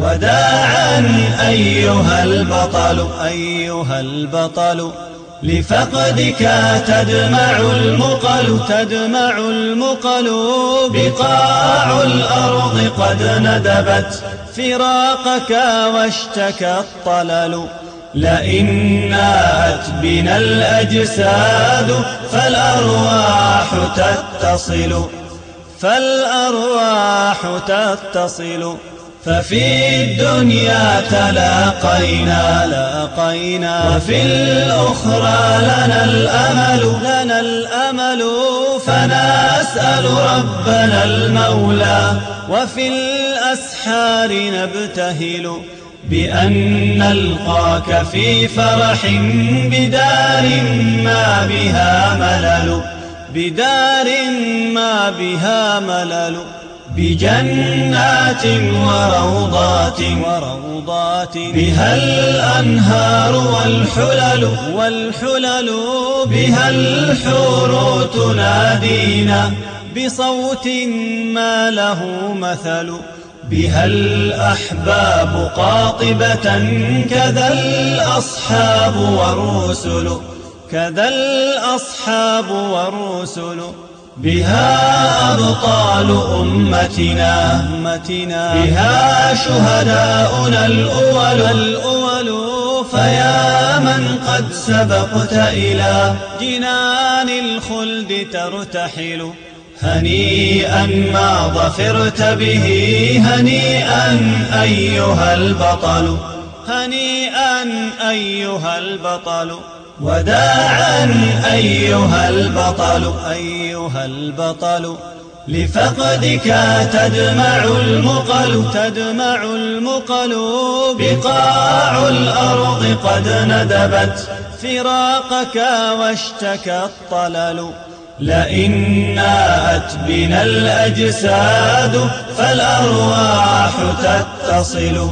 وداعا أيها البطل أيها البطل لفقدك تدمع المقل بقاع الأرض قد ندبت فراقك واشتكى الطلل لئن ناءت بنا الأجساد فالأرواح تتصل ففي الدنيا تلاقينا وفي الأخرى لنا الأمل فنسأل ربنا المولى وفي الأسحار نبتهل بأن نلقاك في فرح بدار ما بها ملل بجنات وروضات بها الأنهار والحلل بها الحور تنادينا بصوت ما له مثل بها الأحباب قاطبة كذا الأصحاب والرسل بها أبطال أمتنا بها شهداؤنا الأول فيا من قد سبقت إلى جنان الخلد ترتحل هنيئا ما ظفرت به هنيئا أيها البطل وداعا أيها البطل لفقدك تدمع المقل بقاع الأرض قد ندبت فراقك واشتكى الطلل لئن ناءت بنا الأجساد فالأرواح تتصل